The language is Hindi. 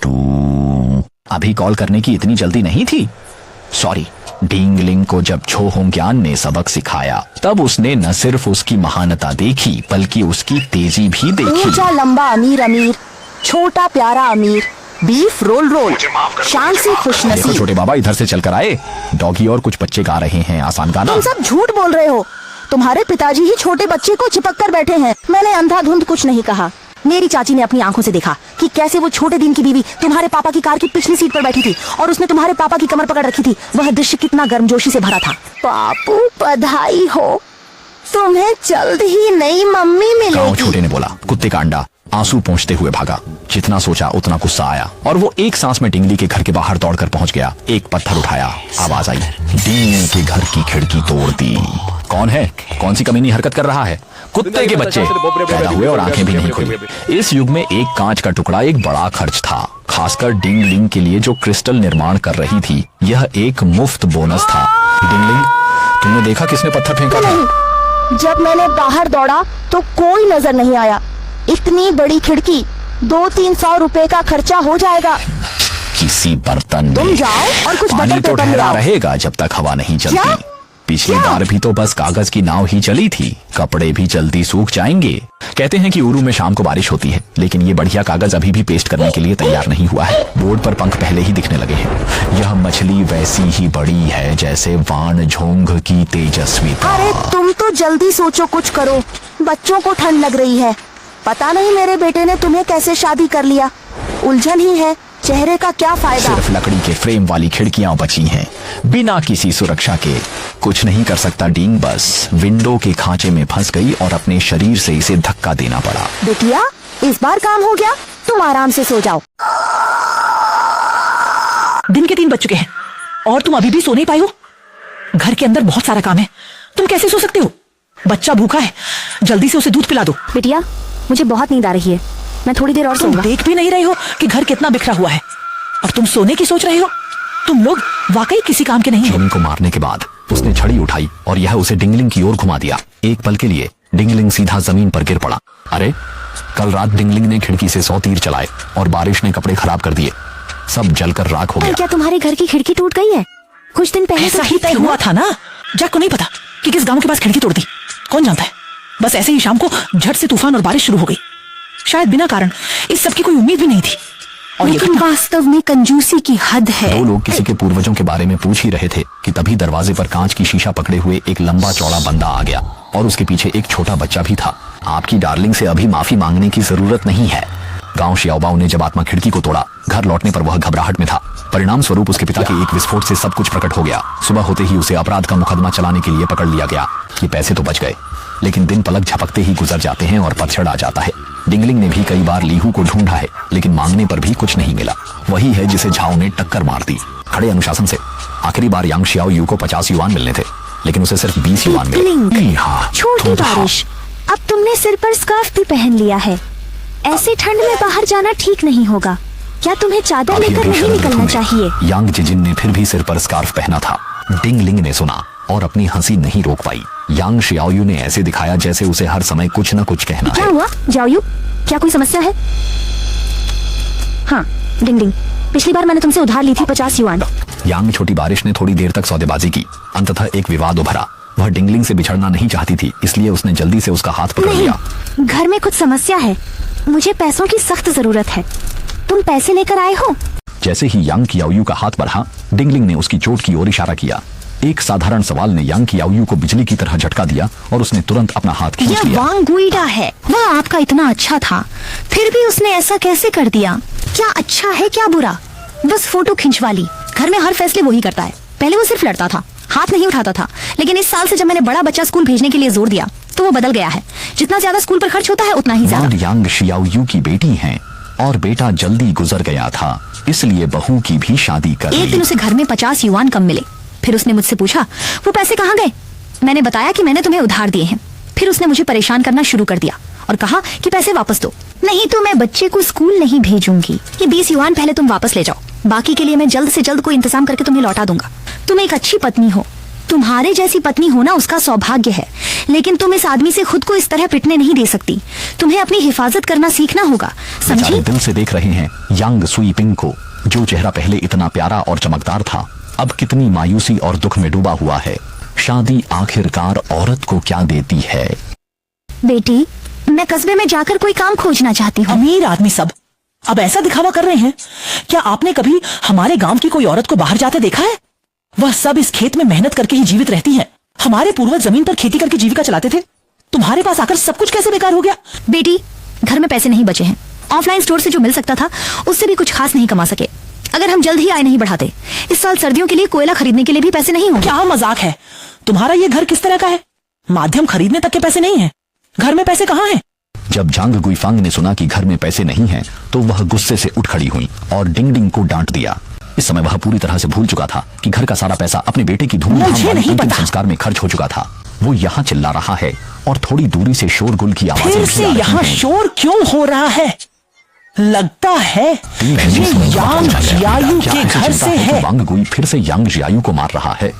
टू। अभी कॉल करने की इतनी जल्दी नहीं थी। सॉरी। डिंगलिंग को जब छो होंग्यान ने सबक सिखाया तब उसने न सिर्फ उसकी महानता देखी बल्कि उसकी तेजी भी देखी। ऊंचा लंबा अमीर अमीर, छोटा प्यारा अमीर, बीफ रोल रोल, शान से खुशनसीब। छोटे बाबा इधर से चलकर आए। डॉगी और कुछ बच्चे गा रहे हैं आसान गाना। तुम सब झूठ बोल रहे हो। तुम्हारे पिताजी ही छोटे बच्चे को चिपक कर बैठे हैं। मैंने अंधाधुंध कुछ नहीं कहा। मेरी चाची ने अपनी आंखों से देखा कि कैसे वो छोटे दिन की बीवी तुम्हारे पापा की कार की पिछली सीट पर बैठी थी और उसने तुम्हारे पापा की कमर पकड़ रखी थी। वह दृश्य कितना गर्मजोशी से भरा था। पापू बधाई हो, तुम्हें जल्द ही नई मम्मी मिलेगी। छोटे ने बोला। कुत्ते का अंडा आंसू पोंछते हुए भागा। जितना सोचा उतना गुस्सा आया और वो एक सांस में डिंगली के घर के बाहर दौड़कर पहुंच गया। एक पत्थर उठाया, आवाज आई, डिंगली के घर की खिड़की तोड़ दी। कौन है? कौन सी कमीनी हरकत कर रहा है? कुत्ते के बच्चे पैदा हुए और आंखें भी नहीं खुली। इस युग में एक कांच का टुकड़ा एक बड़ा खर्च था, खासकर डिंगलिंग के लिए जो क्रिस्टल निर्माण कर रही थी। यह एक मुफ्त बोनस था। डिंगलिंग, तुमने देखा किसने पत्थर फेंका था? जब मैंने बाहर दौड़ा तो कोई नजर नहीं आया। इतनी बड़ी खिड़की, 200-300 रुपए का खर्चा हो जाएगा। किसी बर्तन तुम जाओ और कुछ पानी बटर तो पेपर ठहरा लाओ। रहेगा जब तक हवा नहीं चलती। क्या? पिछली बार भी तो बस कागज की नाव ही चली थी। कपड़े भी जल्दी सूख जाएंगे। कहते हैं कि उरू में शाम को बारिश होती है, लेकिन ये बढ़िया कागज अभी भी पेस्ट करने के लिए तैयार नहीं हुआ है। बोर्ड पर पंख पहले ही दिखने लगे हैं। यह मछली वैसी ही बड़ी है जैसे वाण झोंग की तेजस्विता। अरे तुम तो जल्दी सोचो, कुछ करो। बच्चों को ठंड लग रही है। पता नहीं मेरे बेटे ने तुम्हें कैसे शादी कर लिया। उलझन ही है, चेहरे का क्या फायदा। सिर्फ लकड़ी के फ्रेम वाली खिड़कियां बची हैं, बिना किसी सुरक्षा के। कुछ नहीं कर सकता डींग, बस विंडो के खांचे में फंस गई और अपने शरीर से इसे धक्का देना पड़ा। बेटिया, इस बार काम हो गया, तुम आराम से सो जाओ। दिन के 3 बज चुके हैं और तुम अभी भी सो नहीं पाई हो। घर के अंदर बहुत सारा काम है, तुम कैसे सो सकते हो? बच्चा भूखा है, जल्दी से उसे दूध पिला दो। बेटिया, मुझे बहुत नींद आ रही है, मैं थोड़ी देर और तुम सोऊंगा। देख भी नहीं रहे हो कि घर कितना बिखरा हुआ है और तुम सोने की सोच रहे हो? तुम लोग वाकई किसी काम के नहीं हो। चिमनी को मारने के बाद उसने छड़ी उठाई और यह उसे डिंगलिंग की ओर घुमा दिया। एक पल के लिए डिंगलिंग सीधा जमीन पर गिर पड़ा। अरे, कल रात डिंगलिंग ने खिड़की से 100 तीर चलाए और बारिश ने कपड़े खराब कर दिए। सब जलकर राख हो गया। क्या तुम्हारे घर की खिड़की टूट गई है? कुछ दिन पहले ऐसा तो ही तय हुआ था ना। जैक को नहीं पता कि किस गांव के पास खिड़की तोड़ दी। कौन जानता है, बस ऐसे ही शाम को झट से तूफान और बारिश शुरू हो गई। शायद बिना कारण इस सब की कोई उम्मीद भी नहीं थी। और लेकिन वास्तव में कंजूसी की हद है। 2 लोग किसी के पूर्वजों के बारे में पूछ ही रहे थे कि तभी दरवाजे पर कांच की शीशा पकड़े हुए एक लंबा चौड़ा बंदा आ गया और उसके पीछे एक छोटा बच्चा भी था। आपकी डार्लिंग से अभी माफी मांगने की जरूरत नहीं है। गांव श्याओबाओ ने जब आत्मा खिड़की को तोड़ा, घर लौटने पर वह घबराहट में था। परिणाम स्वरूप उसके पिता के एक विस्फोट से सब कुछ प्रकट हो गया। सुबह होते ही उसे अपराध का मुकदमा चलाने के लिए पकड़ लिया गया। ये पैसे तो बच गए, लेकिन दिन पलक झपकते ही गुजर जाते हैं और पतझड़ आ जाता है। डिंगलिंग ने भी कई बार लीहू को ढूंढा है, लेकिन मांगने पर भी कुछ नहीं मिला। वही है जिसे झाओ ने टक्कर मार दी, खड़े अनुशासन से। आखिरी बार यांग शियाओ यू को 50 युआन मिलने थे, लेकिन उसे सिर्फ 20 युआन मिले। छोटी बारिश, अब तुमने सिर पर स्कार्फ भी पहन लिया है। ऐसे ठंड में बाहर जाना ठीक नहीं होगा। क्या तुम्हें चादर लेकर नहीं निकलना चाहिए? यांग जिजिन ने फिर भी सिर पर स्कार्फ पहना था। डिंगलिंग ने सुना और अपनी हंसी नहीं रोक पाई। यांग शियाओयू ने ऐसे दिखाया जैसे उसे हर समय कुछ न कुछ कहना क्या है। हुआ जाओयू, क्या कोई समस्या है? हाँ डिंगडिंग, पिछली बार मैंने तुमसे उधार ली थी 50 युआन। यांग छोटी बारिश ने थोड़ी देर तक सौदेबाजी की। अंततः एक विवाद उभरा। वह डिंगलिंग से बिछड़ना नहीं चाहती थी, इसलिए उसने जल्दी से उसका हाथ पकड़ लिया। घर में कुछ समस्या है, मुझे पैसों की सख्त जरूरत है। तुम पैसे लेकर आए हो? जैसे ही यांग कियाओयू का हाथ बढ़ा, डिंगलिंग ने उसकी चोट की ओर इशारा किया। एक साधारण सवाल ने यांग कियाओयू को बिजली की तरह झटका दिया और उसने तुरंत अपना हाथ खींच यह लिया। वांग गुइडा है, वह आपका इतना अच्छा था, फिर भी उसने ऐसा कैसे कर दिया? क्या अच्छा है क्या बुरा? बस फोटो खिंचवा ली। घर में हर फैसले वही करता है। पहले वो सिर्फ लड़ता था, हाथ नहीं उठाता था, लेकिन इस साल से जब मैंने बड़ा बच्चा स्कूल भेजने के लिए जोर दिया तो वो बदल गया है। जितना ज्यादा स्कूल पर खर्च होता है उतना ही ज्यादा। यांग शियाओयू की बेटी हैं और बेटा जल्दी गुजर गया था, इसलिए बहू की भी शादी कर ली। एक दिन उसे घर में 50 युआन कम मिले। फिर उसने मुझसे पूछा, वो पैसे कहाँ गए? मैंने बताया कि मैंने तुम्हें उधार दिए हैं। फिर उसने मुझे परेशान करना शुरू कर दिया और कहा कि पैसे वापस दो, नहीं तो मैं बच्चे को स्कूल नहीं भेजूंगी। ये 20 युआन पहले तुम वापस ले जाओ, बाकी के लिए मैं जल्द से जल्द कोई इंतजाम करके तुम्हें लौटा दूंगा। तुम एक अच्छी पत्नी हो, तुम्हारे जैसी पत्नी होना उसका सौभाग्य है, लेकिन तुम इस आदमी से खुद को इस तरह पिटने नहीं दे सकती। तुम्हें अपनी हिफाजत करना सीखना होगा, बेचारे समझी? दिल से देख रहे हैं यांग सुई पिंग को, जो चेहरा पहले इतना प्यारा और चमकदार था अब कितनी मायूसी और दुख में डूबा हुआ है। शादी आखिरकार औरत को क्या देती है? बेटी, मैं कस्बे में जाकर कोई काम खोजना चाहती हूँ। अमीर आदमी सब अब ऐसा दिखावा कर रहे हैं। क्या आपने कभी हमारे गांव की कोई औरत को बाहर जाते देखा है? वह सब इस खेत में मेहनत करके ही जीवित रहती हैं। हमारे पूर्वज जमीन पर खेती करके जीविका चलाते थे। तुम्हारे पास आकर सब कुछ कैसे बेकार हो गया? बेटी, घर में पैसे नहीं बचे हैं। ऑफलाइन स्टोर से जो मिल सकता था उससे भी कुछ खास नहीं कमा सके। अगर हम जल्द ही आय नहीं बढ़ाते, इस साल सर्दियों के लिए कोयला खरीदने के लिए भी पैसे नहीं होंगे। क्या मजाक है? तुम्हारा ये घर किस तरह का है? माध्यम खरीदने तक के पैसे नहीं है। घर में पैसे कहाँ हैं? जब झांग गुईफांग ने सुना कि घर में पैसे नहीं हैं, तो वह गुस्से से उठ खड़ी हुई और डिंग डिंग को डांट दिया। इस समय वह पूरी तरह से भूल चुका था कि घर का सारा पैसा अपने बेटे की धूमधाम मुझे वाले नहीं अंतिम पता। संस्कार में खर्च हो चुका था। वो यहाँ चिल्ला रहा है और थोड़ी दूरी से शोरगुल की आवाजें फिर भी से आ रही यहाँ हैं। शोर क्यों हो रहा है? लगता है तीन बहनें ये समझ में यांग पहुंच गया। जियायु क्या के ऐसी घर चिंता से कि है। वांग गुई फिर से यांग जियायु को मार रहा है?